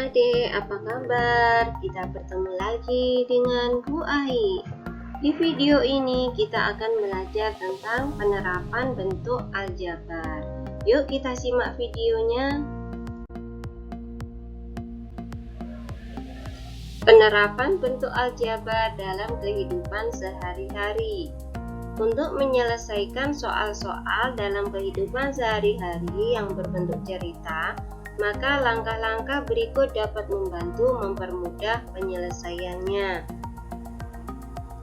adik-adik, apa kabar? Kita bertemu lagi dengan Bu Ai. Di video ini kita akan belajar tentang penerapan bentuk aljabar. Yuk kita simak videonya. Penerapan bentuk aljabar dalam kehidupan sehari-hari. Untuk menyelesaikan soal-soal dalam kehidupan sehari-hari yang berbentuk cerita, maka langkah-langkah berikut dapat membantu mempermudah penyelesaiannya.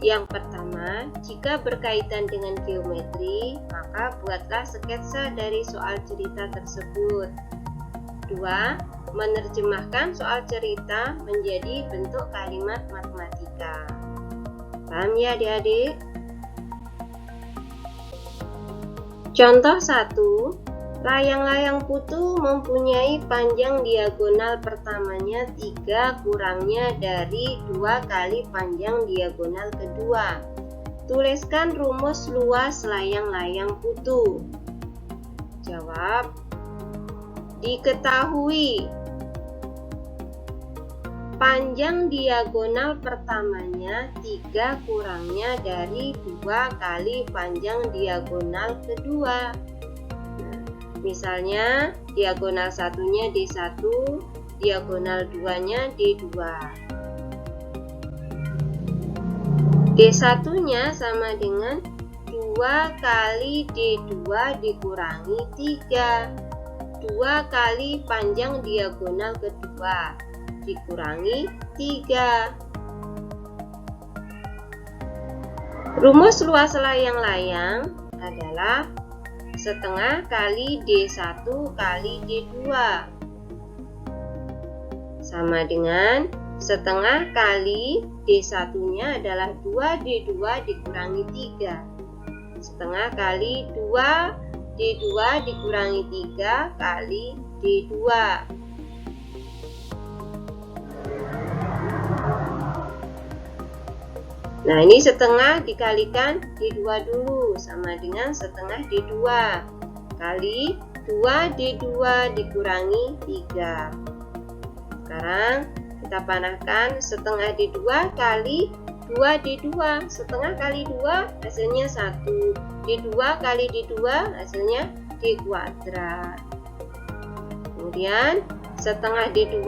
Yang pertama, jika berkaitan dengan geometri, maka buatlah sketsa dari soal cerita tersebut. 2. Menerjemahkan soal cerita menjadi bentuk kalimat matematika. Paham ya adik-adik? Contoh 1. Layang-layang putu mempunyai panjang diagonal pertamanya 3 kurangnya dari 2 kali panjang diagonal kedua. Tuliskan rumus luas layang-layang putu. Jawab. Diketahui panjang diagonal pertamanya 3 kurangnya dari 2 kali panjang diagonal kedua. Misalnya diagonal satunya D1, diagonal 2-nya D2. D1-nya sama dengan 2 kali D2 dikurangi 3. 2 kali panjang diagonal kedua dikurangi 3. Rumus luas layang-layang adalah setengah kali D1 kali D2 sama dengan setengah kali D1-nya adalah 2D2 dikurangi 3. Setengah kali 2D2 dikurangi 3 kali D2. Nah, ini setengah dikalikan D2 dulu, sama dengan setengah D2 kali 2D2 dikurangi 3. Sekarang kita panahkan setengah D2 kali 2D2. Setengah kali 2 hasilnya 1. D2 kali D2 hasilnya D kuadrat. Kemudian setengah D2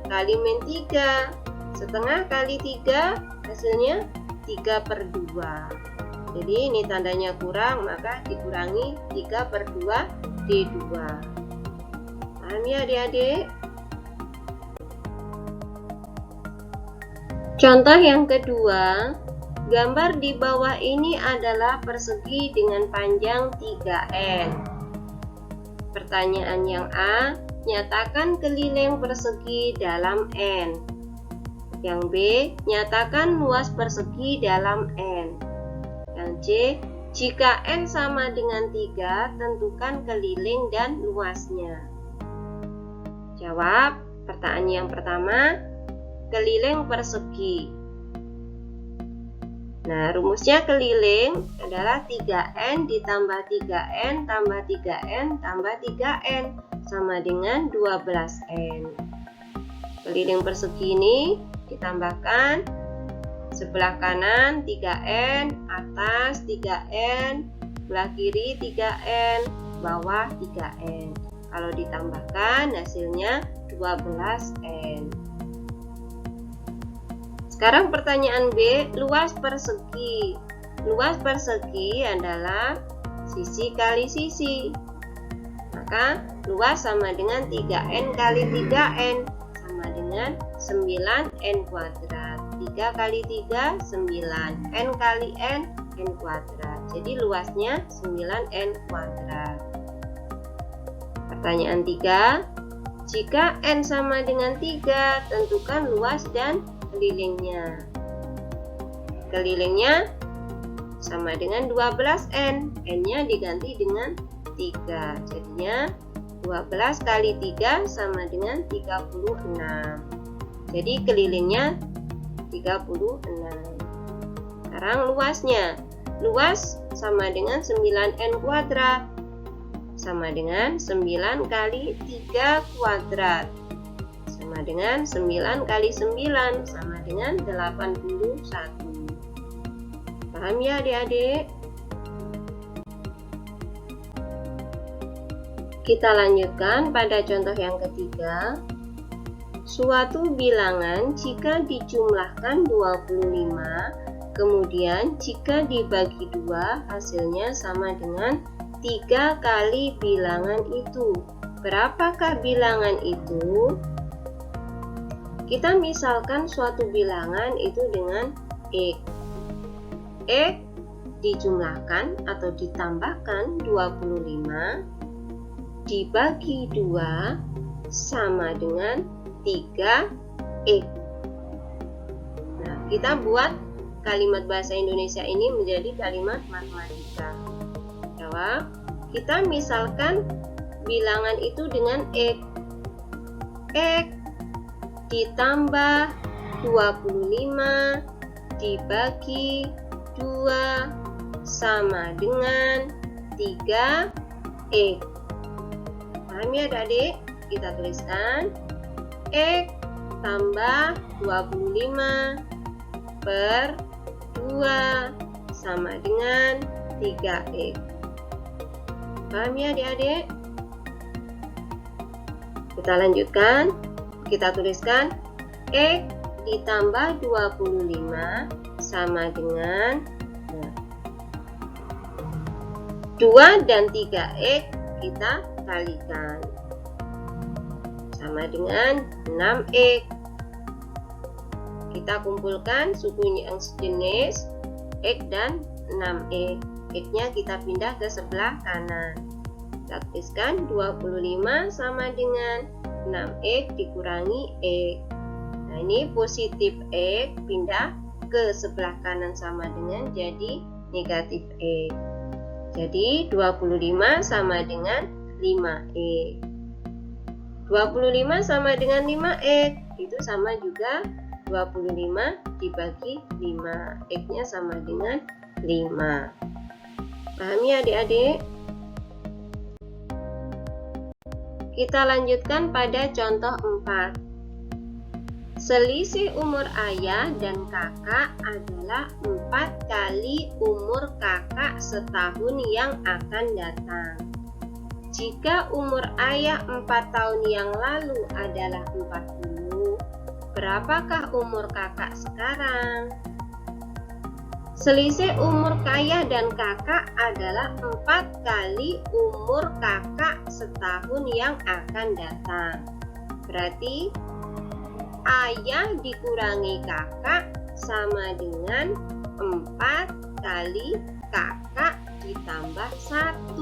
kali min 3. Setengah kali 3 hasilnya 3/2. Jadi ini tandanya kurang, maka dikurangi 3/2 D2. Paham ya adik-adik? Contoh yang kedua, gambar di bawah ini adalah persegi dengan panjang 3n. Pertanyaan yang A, nyatakan keliling persegi dalam n. Yang B, nyatakan luas persegi dalam n. Yang C, jika n sama dengan 3, tentukan keliling dan luasnya. Jawab pertanyaan yang pertama, keliling persegi. Nah, rumusnya keliling adalah 3n ditambah 3n tambah 3n tambah 3n sama dengan 12n. Keliling persegi ini ditambahkan sebelah kanan 3n, atas 3n, sebelah kiri 3n, bawah 3n. Kalau ditambahkan hasilnya 12n. Sekarang pertanyaan B, luas persegi. Luas persegi adalah sisi kali sisi. Maka luas sama dengan 3n kali 3n sama dengan 9n kuadrat. 3 kali 3 9, n kali n kuadrat. Jadi luasnya 9n kuadrat. Pertanyaan 3, jika n sama dengan 3, tentukan luas dan kelilingnya. Kelilingnya sama dengan 12n, n-nya diganti dengan 3. Jadinya 12 kali 3 sama dengan 36. Jadi kelilingnya 36. Sekarang luasnya. Luas sama dengan 9n kuadrat. Sama dengan 9 kali 3 kuadrat. Sama sama dengan 9 kali 9 sama dengan 81. Paham ya adik-adik? Kita lanjutkan pada contoh yang ketiga. Suatu bilangan jika dijumlahkan 25, kemudian jika dibagi 2 hasilnya sama dengan 3 kali bilangan itu. Berapakah bilangan itu? Kita misalkan suatu bilangan itu dengan X. X dijumlahkan atau ditambahkan 25 dibagi 2 sama dengan 3X. Nah, kita buat kalimat bahasa Indonesia ini menjadi kalimat matematika. Jawab, kita misalkan bilangan itu dengan X. X ditambah 25 dibagi 2 sama dengan 3X. Paham ya adik-adik? Kita tuliskan X tambah 25 per 2 sama dengan 3X. Paham ya adik-adik? Kita lanjutkan. Kita tuliskan X ditambah 25 sama dengan 2 dan 3X kita kalikan sama dengan 6X. Kita kumpulkan suku yang sejenis X dan 6X. X-nya kita pindah ke sebelah kanan. Kita tuliskan 25 sama dengan 6X dikurangi X. Nah, ini positif X pindah ke sebelah kanan sama dengan jadi negatif X. Jadi 25 sama dengan 5X. 25 sama dengan 5X. Itu sama juga 25 dibagi 5. X-nya sama dengan 5. Paham ya adik-adik? Kita lanjutkan pada contoh 4. Selisih umur ayah dan kakak adalah 4 kali umur kakak setahun yang akan datang. Jika umur ayah 4 tahun yang lalu adalah 40, berapakah umur kakak sekarang? Selisih umur ayah dan kakak adalah 4 kali umur kakak setahun yang akan datang. Berarti ayah dikurangi kakak sama dengan 4 kali kakak ditambah 1.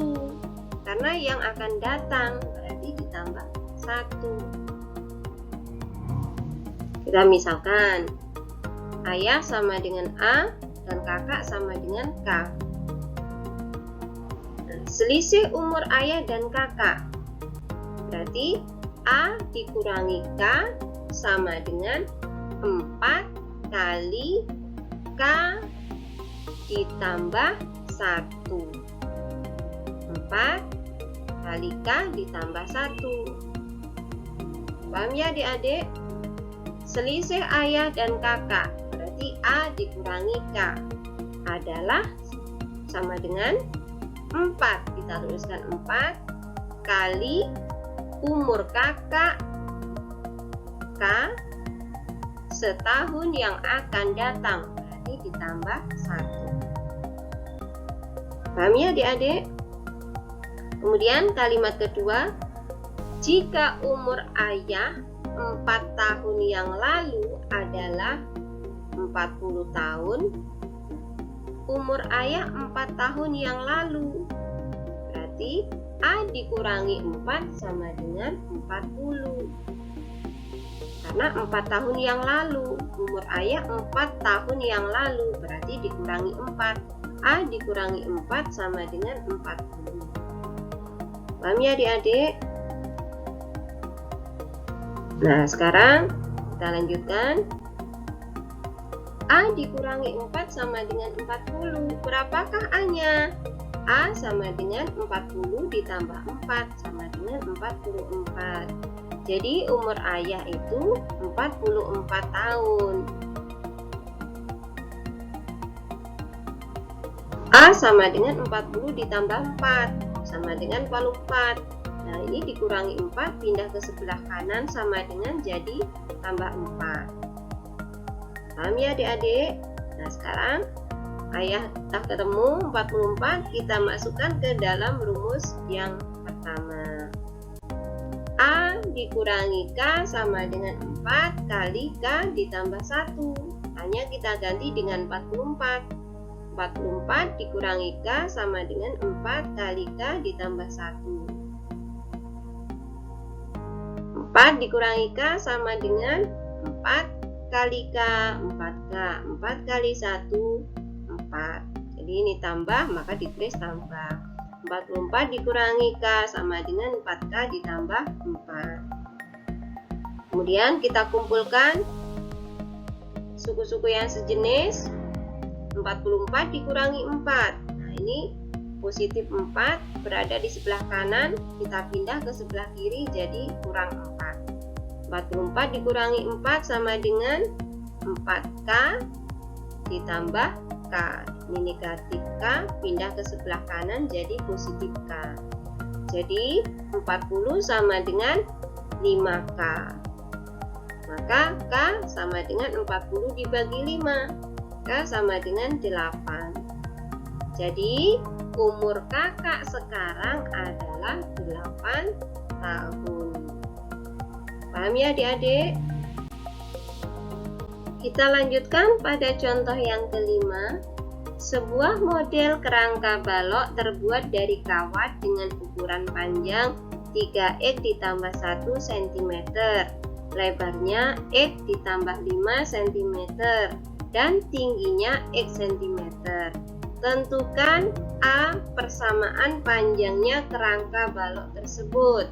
Karena yang akan datang berarti ditambah 1. Kita misalkan ayah sama dengan A dan kakak sama dengan K. Selisih umur ayah dan kakak berarti A dikurangi K sama dengan 4 kali K ditambah 1. 4 kali K ditambah 1. Paham ya adik-adik? Selisih ayah dan kakak berarti A dikurangi K adalah sama dengan 4. Kita tuliskan 4 kali umur kakak K setahun yang akan datang berarti ditambah 1. Paham ya adik-adik? Kemudian kalimat kedua, jika umur ayah 4 tahun yang lalu adalah 40 tahun, umur ayah 4 tahun yang lalu berarti A dikurangi 4 sama dengan 40. Karena 4 tahun yang lalu, umur ayah 4 tahun yang lalu berarti dikurangi 4. A dikurangi 4 sama dengan 40. Paham ya adik-adik? Nah, sekarang kita lanjutkan. A dikurangi 4 sama dengan 40. Berapakah A-nya? A sama dengan 40 ditambah 4 sama dengan 44. Jadi umur ayah itu 44 tahun. A sama dengan 40 ditambah 4 sama dengan 44. Nah, ini dikurangi 4 pindah ke sebelah kanan sama dengan jadi tambah 4. Paham ya adik-adik? Nah, sekarang ayah tak ketemu 44, kita masukkan ke dalam rumus yang pertama. A dikurangi K sama dengan 4 kali K ditambah 1. Hanya kita ganti dengan 44. 44 dikurangi K sama dengan 4 kali K ditambah 1. 4 dikurangi K sama dengan 4 kali K, 4K. 4 kali 1, 4. Jadi ini tambah, maka ditulis tambah. 44 dikurangi K sama dengan 4K ditambah 4. Kemudian kita kumpulkan suku-suku yang sejenis. 44 dikurangi 4. Nah, ini positif 4 berada di sebelah kanan, kita pindah ke sebelah kiri jadi kurang 4. 44 dikurangi 4 sama dengan 4K ditambah K. Ini negatif K, pindah ke sebelah kanan jadi positif K. Jadi 40 sama dengan 5K. Maka K sama dengan 40 dibagi 5. K sama dengan 8. Jadi umur kakak sekarang adalah 8 tahun. Paham ya adik-adik? Kita lanjutkan pada contoh yang kelima. Sebuah model kerangka balok terbuat dari kawat dengan ukuran panjang 3x ditambah 1 cm, lebarnya x ditambah 5 cm, dan tingginya x cm. Tentukan A persamaan panjangnya kerangka balok tersebut.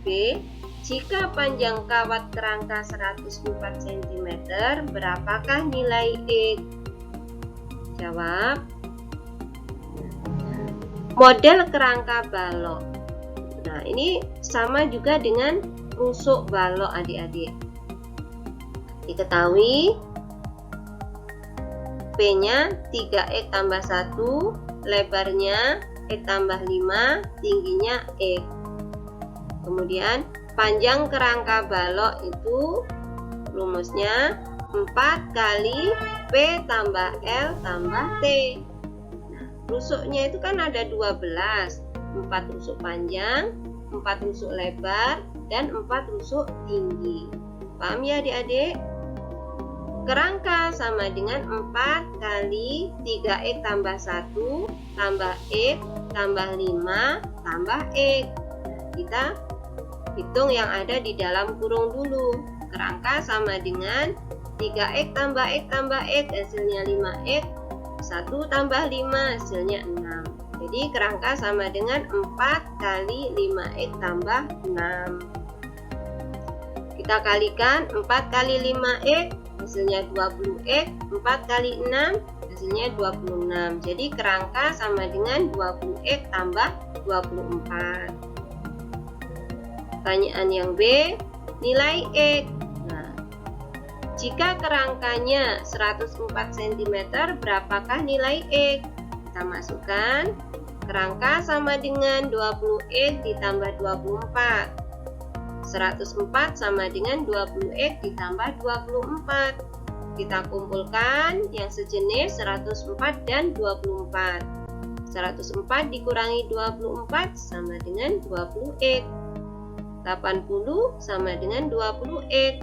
B. Jika panjang kawat kerangka 104 cm, berapakah nilai X? Jawab. Model kerangka balok. Nah, ini sama juga dengan rusuk balok adik-adik. Diketahui P-nya 3x tambah 1, lebarnya x tambah 5, tingginya x. Kemudian panjang kerangka balok itu rumusnya 4 kali P tambah L tambah T. Nah, rusuknya itu kan ada 12, 4 rusuk panjang, 4 rusuk lebar, dan 4 rusuk tinggi. Paham ya adik-adik? Kerangka sama dengan 4 kali 3x tambah 1 tambah x tambah 5 tambah x. Kita hitung yang ada di dalam kurung dulu. Kerangka sama dengan 3x tambah x tambah x hasilnya 5x, 1 tambah 5 hasilnya 6. Jadi kerangka sama dengan 4 kali 5x tambah 6. Kita kalikan 4 kali 5x hasilnya 20x, 4 kali 6 hasilnya 26. Jadi kerangka sama dengan 20x tambah 24. Pertanyaan yang B, nilai X. Nah, jika kerangkanya 104 cm, berapakah nilai X? Kita masukkan kerangka sama dengan 20x ditambah 24. 104 sama dengan 20x ditambah 24. Kita kumpulkan yang sejenis 104 dan 24. 104 dikurangi 24 sama dengan 20x. 80 sama dengan 20x.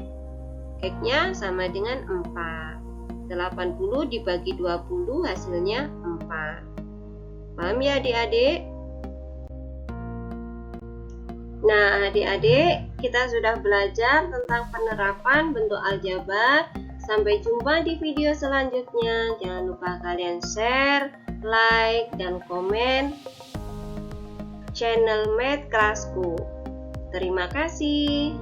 X-nya sama dengan 4. 80 dibagi 20 hasilnya 4. Paham ya adik-adik? Nah, adik-adik, kita sudah belajar tentang penerapan bentuk aljabar. Sampai jumpa di video selanjutnya. Jangan lupa kalian share, like, dan komen channel Math Kelasku. Terima kasih.